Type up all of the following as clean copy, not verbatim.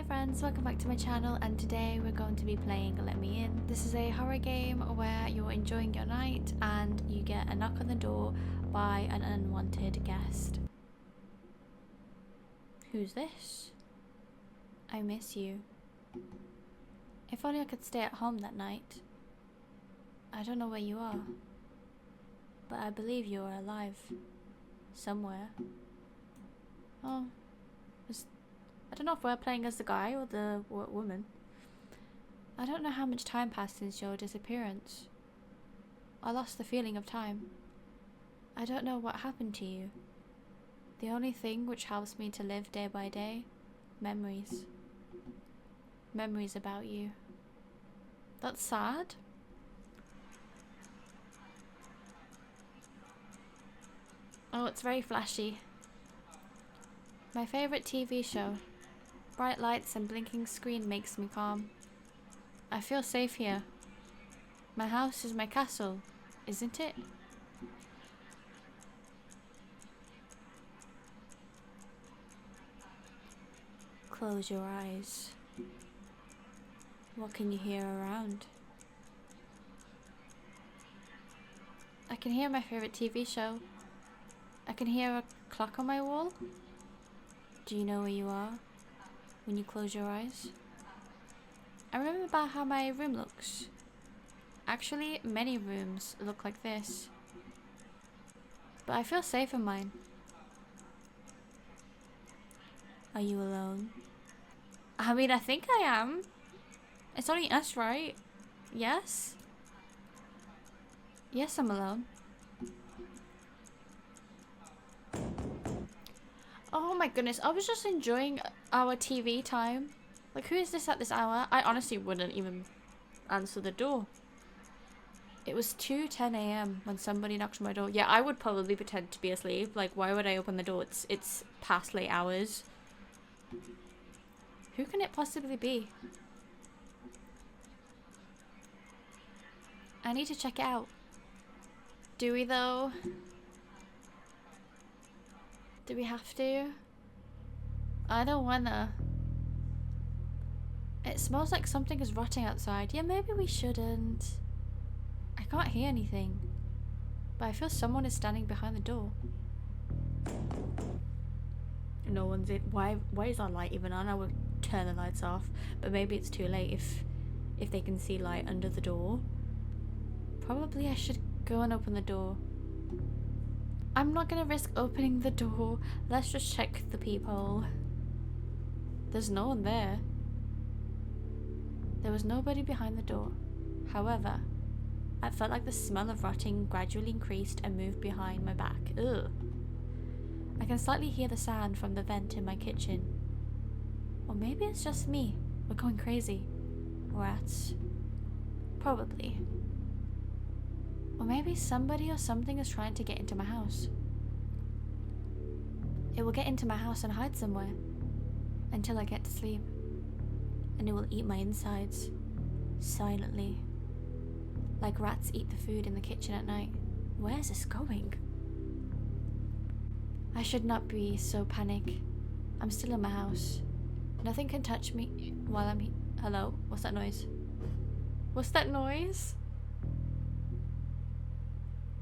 friends, welcome back to my channel, and today we're going to be playing Let Me In. This is a horror game where you're enjoying your night and you get a knock on the door by an unwanted guest. Who's this? I miss you. If only I could stay at home that night. I don't know where you are, but I believe you are alive. Somewhere. Oh. I don't know if we're playing as the guy or the woman. I don't know how much time passed since your disappearance. I lost the feeling of time. I don't know what happened to you. The only thing which helps me to live day by day, memories. Memories about you. That's sad. Oh, it's very flashy. My favorite TV show. Bright lights and blinking screen makes me calm. I feel safe here. My house is my castle, isn't it? Close your eyes. What can you hear around? I can hear my favorite TV show. I can hear a clock on my wall. Do you know where you are when you close your eyes? I remember how my room looks. Actually, many rooms look like this. But I feel safe in mine. Are you alone? I mean, I think I am. It's only us, right? Yes? Yes, I'm alone. Oh my goodness, I was just enjoying our TV time. Like, who is this at this hour? I honestly wouldn't even answer the door. It was 2:10 a.m. when somebody knocked on my door. Yeah, I would probably pretend to be asleep. Like, why would I open the door? It's past late hours. Who can it possibly be? I need to check it out. Do we though? Do we have to? I don't wanna. It smells like something is rotting outside. Yeah, maybe we shouldn't. I can't hear anything, but I feel someone is standing behind the door. No one's in. Why is our light even on? I would turn the lights off, but maybe it's too late if they can see light under the door. Probably I should go and open the door. I'm not gonna risk opening the door. Let's just check the peephole. There's no one there. There was nobody behind the door. However, I felt like the smell of rotting gradually increased and moved behind my back. Ugh. I can slightly hear the sound from the vent in my kitchen. Or maybe it's just me. We're going crazy. Rats. Probably. Or maybe somebody or something is trying to get into my house. It will get into my house and hide somewhere until I get to sleep. And it will eat my insides silently, like rats eat the food in the kitchen at night. Where is this going? I should not be so panicked. I'm still in my house. Nothing can touch me while I'm here. Hello? What's that noise? What's that noise?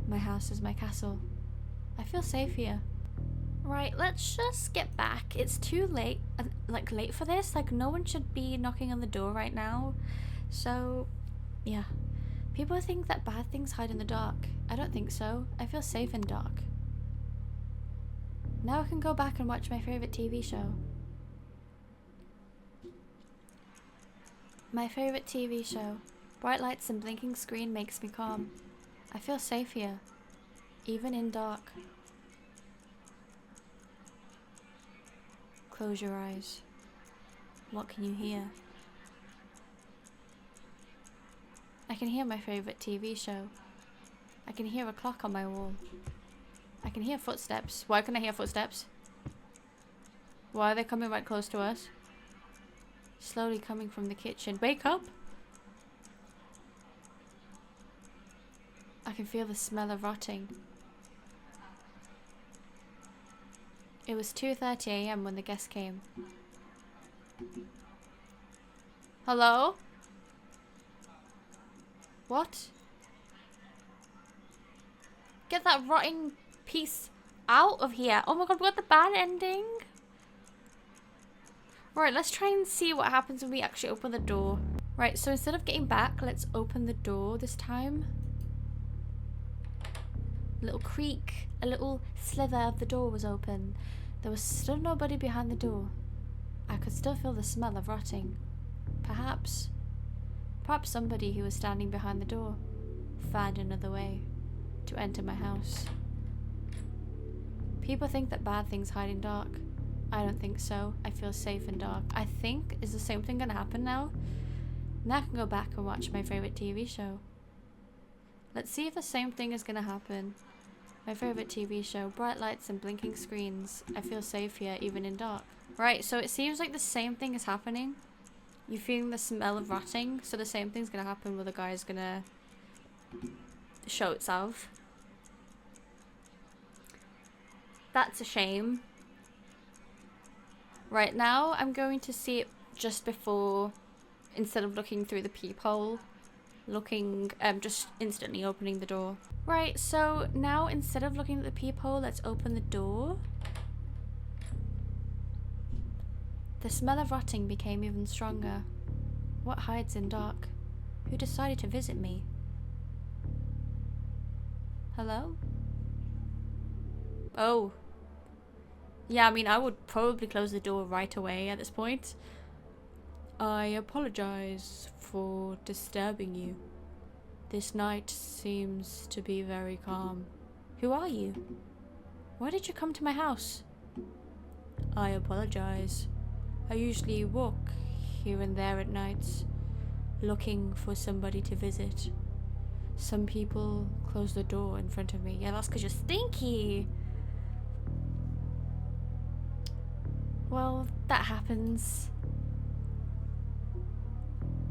My house is my castle. I feel safe here. Right, let's just get back. It's too late, late for this. Like, no one should be knocking on the door right now. So, yeah. People think that bad things hide in the dark. I don't think so. I feel safe in dark. Now I can go back and watch my favorite TV show. My favorite TV show. Bright lights and blinking screen makes me calm. I feel safe here, even in dark. Close your eyes. What can you hear? I can hear my favorite TV show. I can hear a clock on my wall. I can hear footsteps. Why can I hear footsteps? Why are they coming right close to us? Slowly coming from the kitchen. Wake up! I can feel the smell of rotting. It was 2:30 a.m. when the guest came. Hello? What? Get that rotting piece out of here. Oh my god, we got the bad ending. Right, let's try and see what happens when we actually open the door. Right, so instead of getting back, let's open the door this time. A little creak, a little slither of the door was open. There was still nobody behind the door. I could still feel the smell of rotting. Perhaps somebody who was standing behind the door found another way to enter my house. People think that bad things hide in dark. I don't think so. I feel safe in dark. I think, is the same thing gonna happen now? Now I can go back and watch my favorite TV show. Let's see if the same thing is gonna happen. My favorite TV show, bright lights and blinking screens. I feel safe here, even in dark. Right, so it seems like the same thing is happening. You're feeling the smell of rotting, so the same thing's gonna happen where the guy's gonna show itself. That's a shame. Right now, I'm going to see it just before, instead of looking through the peephole, just instantly opening the door. Right, so now instead of looking at the peephole, let's open the door. The smell of rotting became even stronger. What hides in dark? Who decided to visit me? Hello? Oh. Yeah, I mean, I would probably close the door right away at this point. I apologize for disturbing you. This night seems to be very calm. Who are you? Why did you come to my house? I apologize. I usually walk here and there at nights, looking for somebody to visit. Some people close the door in front of me. Yeah, that's because you're stinky. Well, that happens.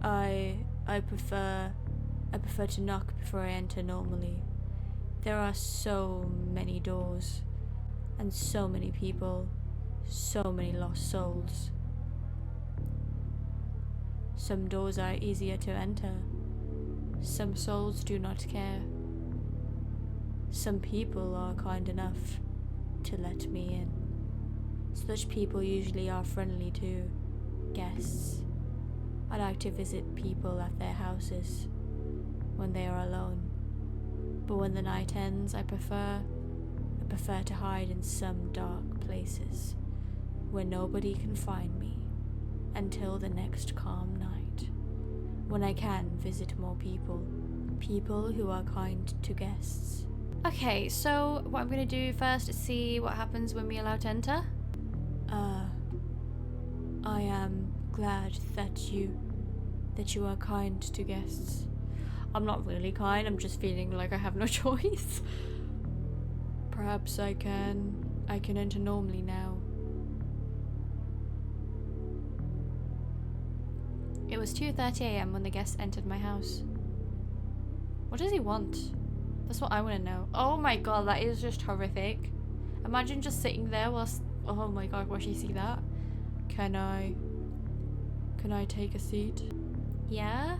I prefer to knock before I enter normally. There are so many doors, and so many people, so many lost souls. Some doors are easier to enter. Some souls do not care. Some people are kind enough to let me in. Such people usually are friendly to guests. I like to visit people at their houses when they are alone. But when the night ends, I prefer to hide in some dark places where nobody can find me until the next calm night, when I can visit more people who are kind to guests. Okay, so what I'm gonna do first is see what happens when we allow to enter. I am glad that you are kind to guests. I'm not really kind, I'm just feeling like I have no choice. Perhaps I can enter normally now. It was 2:30 AM when the guest entered my house. What does he want? That's what I want to know. Oh my god, that is just horrific. Imagine just sitting there whilst... Oh my god, will she see that? Can I take a seat? Yeah?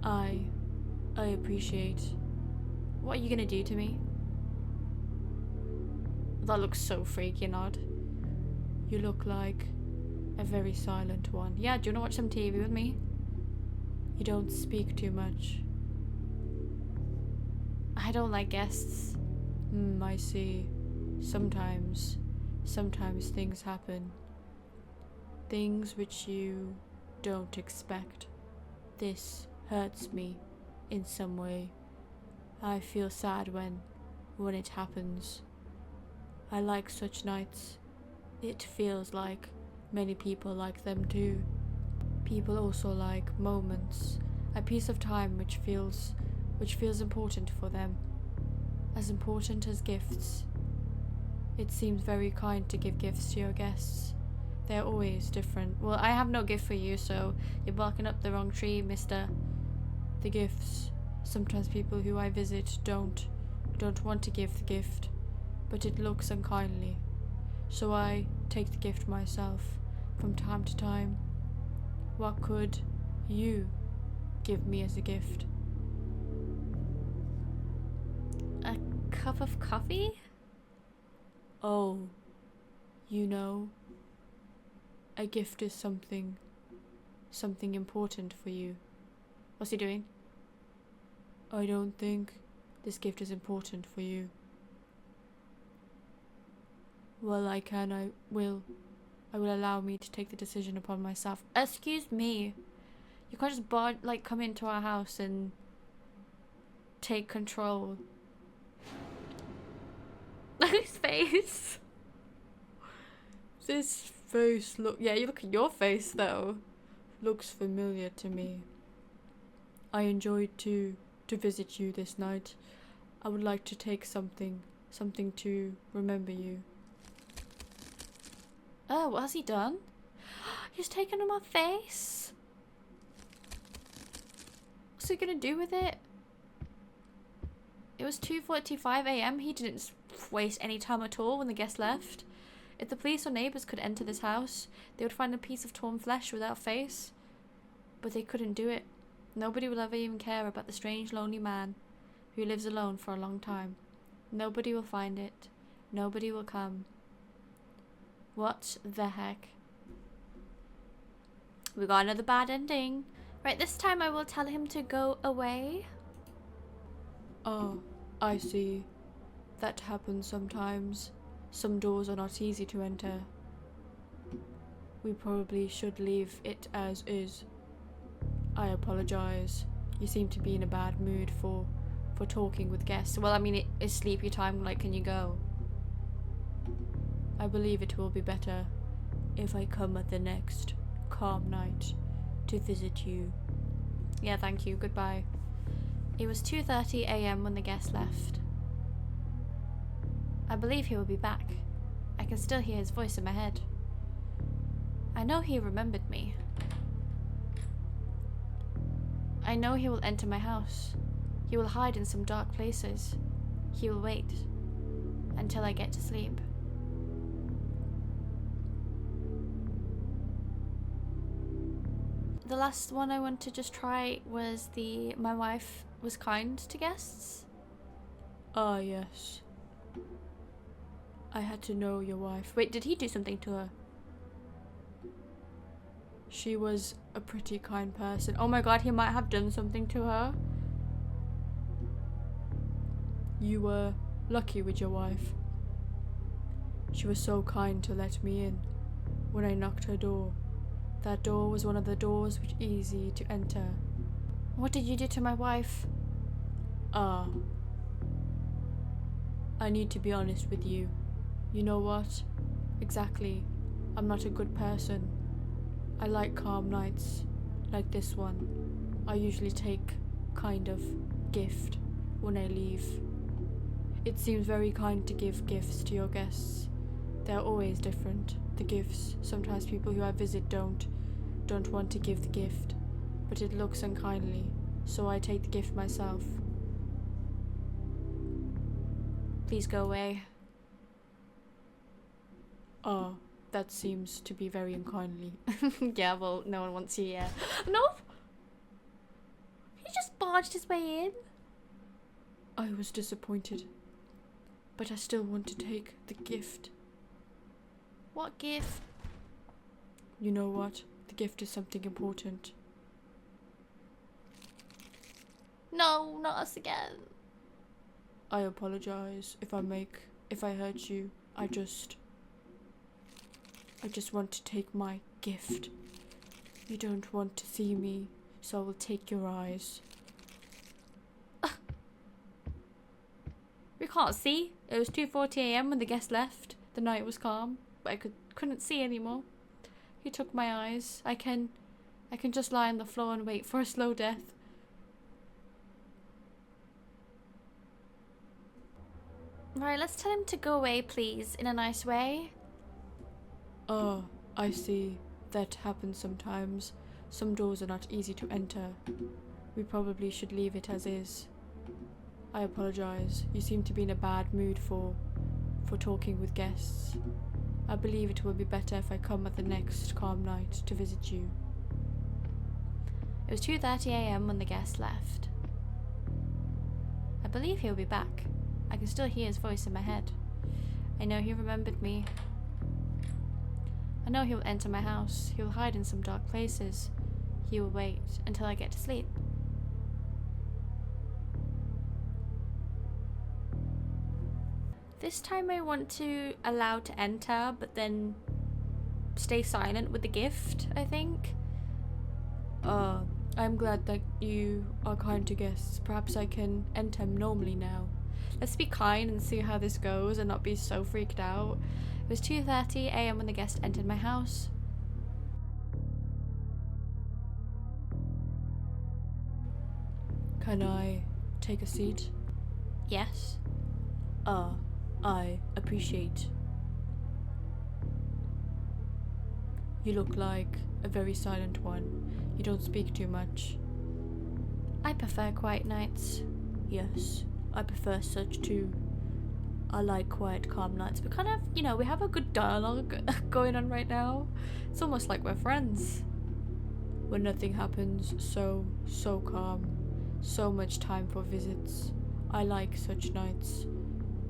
I appreciate. What are you gonna do to me? That looks so freaky and odd. You look like a very silent one. Yeah, do you wanna watch some TV with me? You don't speak too much. I don't like guests. I see. Sometimes things happen. Things which you don't expect. This hurts me in some way. I feel sad when it happens. I like such nights. It feels like many people like them too. People also like moments, a piece of time which feels important for them, as important as gifts. It seems very kind to give gifts to your guests. They're always different. Well, I have no gift for you, so you're barking up the wrong tree, mister. The gifts. Sometimes people who I visit don't want to give the gift, but it looks unkindly. so I take the gift myself from time to time. What could you give me as a gift? A cup of coffee? Oh, you know, a gift is something important for you. What's he doing? I don't think this gift is important for you. Well, I will allow me to take the decision upon myself. Excuse me. You can't just come into our house and take control. Look at his face. This face yeah, you look at your face though. Looks familiar to me. I enjoyed to visit you this night. I would like to take something to remember you. Oh, what has he done? He's taken on my face. What's he gonna do with it? It was 2:45 a.m. He didn't waste any time at all when the guest left. If the police or neighbours could enter this house, they would find a piece of torn flesh without face. But they couldn't do it. Nobody will ever even care about the strange, lonely man who lives alone for a long time. Nobody will find it. Nobody will come. What the heck? We got another bad ending. Right, this time I will tell him to go away. Oh, I see. That happens sometimes. Some doors are not easy to enter. We probably should leave it as is. I apologize. You seem to be in a bad mood for talking with guests. Well, I mean, it is sleepy time. Like, can you go? I believe it will be better if I come at the next calm night to visit you. Yeah, thank you. Goodbye. It was 2:30 a.m. when the guest left. I believe he will be back. I can still hear his voice in my head. I know he remembered me. I know he will enter my house. He will hide in some dark places. He will wait until I get to sleep. The last one I want to just try was my wife was kind to guests. Ah, yes. I had to know your wife. Wait, did he do something to her? She was a pretty kind person. Oh my god, he might have done something to her. You were lucky with your wife. She was so kind to let me in when I knocked her door. That door was one of the doors which easy to enter. What did you do to my wife? Ah. I need to be honest with you. You know what? Exactly. I'm not a good person. I like calm nights, like this one. I usually take kind of gift when I leave. It seems very kind to give gifts to your guests. They're always different, the gifts. Sometimes people who I visit don't want to give the gift, but it looks unkindly, so I take the gift myself. Please go away. Oh, that seems to be very unkindly. Yeah, well, no one wants you, yeah. No! He just barged his way in. I was disappointed, but I still want to take the gift. What gift? You know what? The gift is something important. No, not us again. I apologize if I hurt you. I just want to take my gift. You don't want to see me, so I will take your eyes. We can't see. It was 2:40 a.m. when the guest left. The night was calm, but I couldn't see anymore. He took my eyes. I can just lie on the floor and wait for a slow death. Right, let's tell him to go away, please, in a nice way. Oh, I see. That happens sometimes. Some doors are not easy to enter. We probably should leave it as is. I apologize. You seem to be in a bad mood for talking with guests. I believe it will be better if I come at the next calm night to visit you. It was 2:30 a.m. when the guest left. I believe he'll be back. I can still hear his voice in my head. I know he remembered me. I know he'll enter my house. He'll hide in some dark places. He will wait until I get to sleep. This time I want to allow to enter, but then stay silent with the gift, I think. I'm glad that you are kind to guests. Perhaps I can enter normally now. Let's be kind and see how this goes and not be so freaked out. It was 2:30 a.m. when the guest entered my house. Can I take a seat? Yes. I appreciate. You look like a very silent one. You don't speak too much. I prefer quiet nights. Yes, I prefer such too. I like quiet, calm nights. We kind of, we have a good dialogue going on right now. It's almost like we're friends. When nothing happens, so calm. So much time for visits. I like such nights.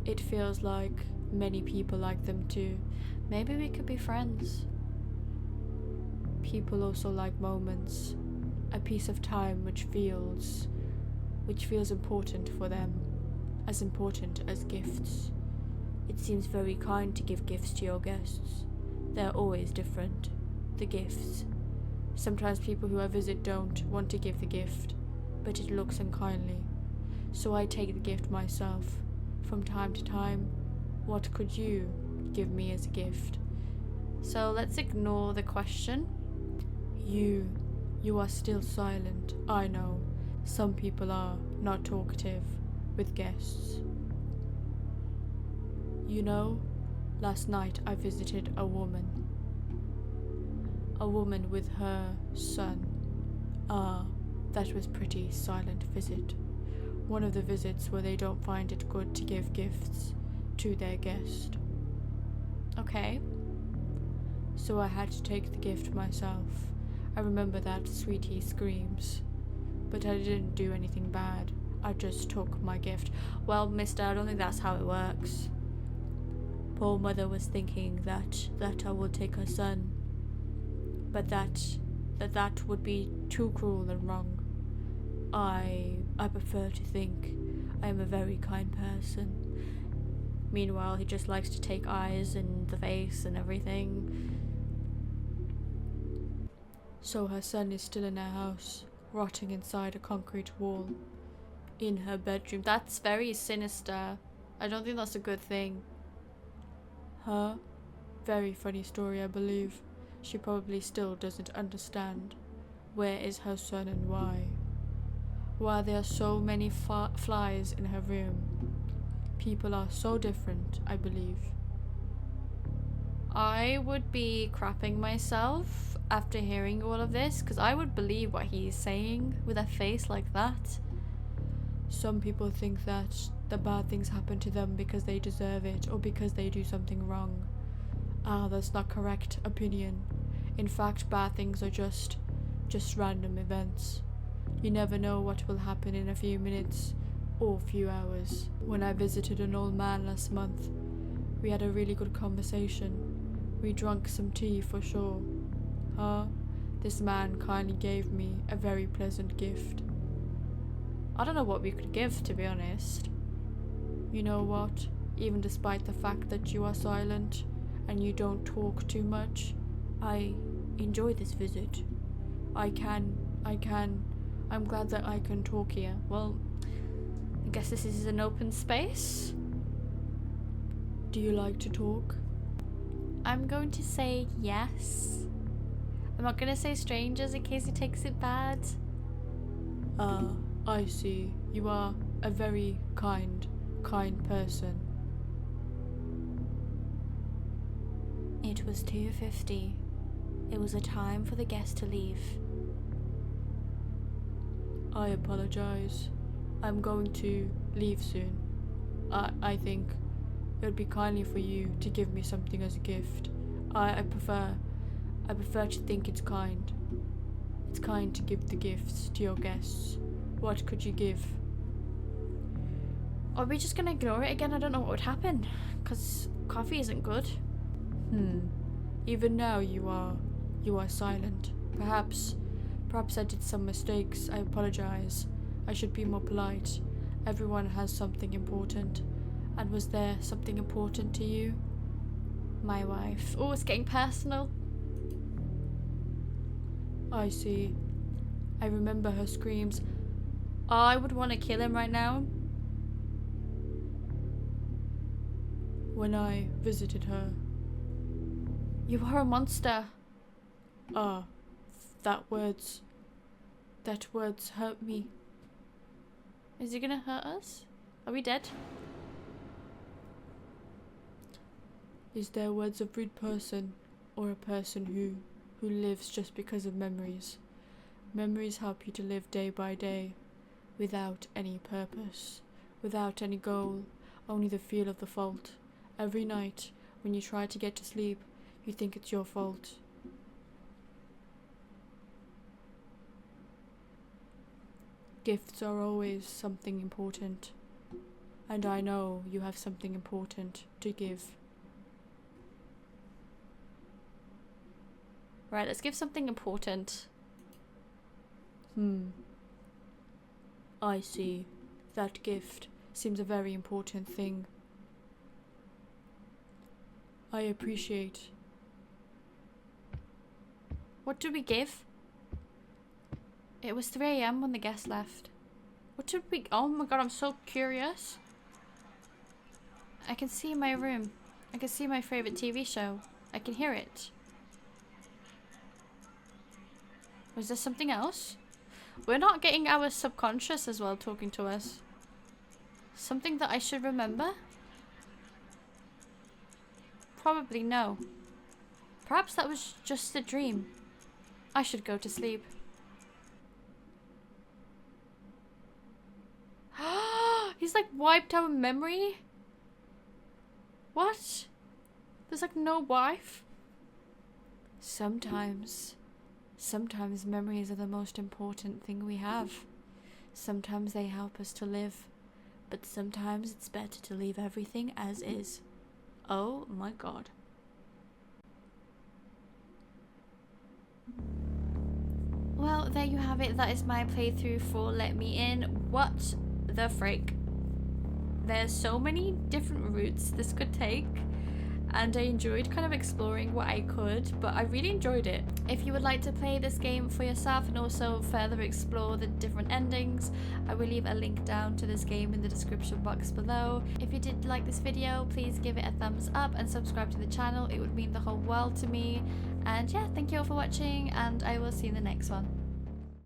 It feels like many people like them too. Maybe we could be friends. People also like moments. A piece of time which feels important for them. As important as gifts. It seems very kind to give gifts to your guests. They're always different. The gifts. Sometimes people who I visit don't want to give the gift, but it looks unkindly. So I take the gift myself. From time to time, what could you give me as a gift? So let's ignore the question. You are still silent, I know. Some people are not talkative with guests. You know, last night I visited a woman. A woman with her son. That was pretty silent visit. One of the visits where they don't find it good to give gifts to their guest. Okay. So I had to take the gift myself. I remember that sweetie screams. But I didn't do anything bad. I just took my gift. Well, mister, I don't think that's how it works. Poor mother was thinking that I would take her son. But that would be too cruel and wrong. I prefer to think I am a very kind person. Meanwhile, he just likes to take eyes and the face and everything. So her son is still in her house, rotting inside a concrete wall. In her bedroom. That's very sinister. I don't think that's a good thing. Her? Very funny story, I believe. She probably still doesn't understand. Where is her son and why? Why there are so many flies in her room. People are so different, I believe. I would be crapping myself after hearing all of this, because I would believe what he's saying with a face like that. Some people think that the bad things happen to them because they deserve it or because they do something wrong. That's not correct opinion. In fact, bad things are just random events. You never know what will happen in a few minutes or few hours. When I visited an old man last month, we had a really good conversation. We drank some tea for sure. This man kindly gave me a very pleasant gift. I don't know what we could give, to be honest. You know what? Even despite the fact that you are silent and you don't talk too much, I enjoy this visit. I'm glad that I can talk here. Well, I guess this is an open space. Do you like to talk? I'm going to say yes. I'm not going to say strangers in case he takes it bad. I see. You are a very kind person. It was 2:50. It was a time for the guest to leave. I apologize. I'm going to leave soon. I think it would be kindly for you to give me something as a gift. I prefer to think it's kind. It's kind to give the gifts to your guests. What could you give? Are we just gonna ignore it again? I don't know what would happen, because coffee isn't good. Even now you are silent. Perhaps I did some mistakes. I apologize. I should be more polite. Everyone has something important. And was there something important to you? My wife. Oh, it's getting personal. I see. I remember her screams. Oh, I would want to kill him right now. When I visited her. You are a monster. Ah, that words hurt me. Is he gonna hurt us? Are we dead? Is there words of rude person, or a person who lives just because of memories? Memories help you to live day by day, without any purpose, without any goal, only the feel of the fault. Every night, when you try to get to sleep, you think it's your fault. Gifts are always something important, and I know you have something important to give. Right, let's give something important. I see. That gift seems a very important thing. I appreciate. What did we give? It was 3 AM when the guest left. What did we... Oh my god, I'm so curious. I can see my room. I can see my favorite TV show. I can hear it. Was there something else? We're not getting our subconscious as well talking to us. Something that I should remember? Probably no. Perhaps that was just a dream. I should go to sleep. He's like wiped our memory? What? There's like no wife? Sometimes memories are the most important thing we have. Sometimes they help us to live, but sometimes it's better to leave everything as is. Oh my god. Well, there you have it. That is my playthrough for Let Me In. What the frick? There's so many different routes this could take, and I enjoyed kind of exploring what I could, but I really enjoyed it. If you would like to play this game for yourself and also further explore the different endings, I will leave a link down to this game in the description box below. If you did like this video, please give it a thumbs up and subscribe to the channel. It would mean the whole world to me. And yeah, thank you all for watching, and I will see you in the next one.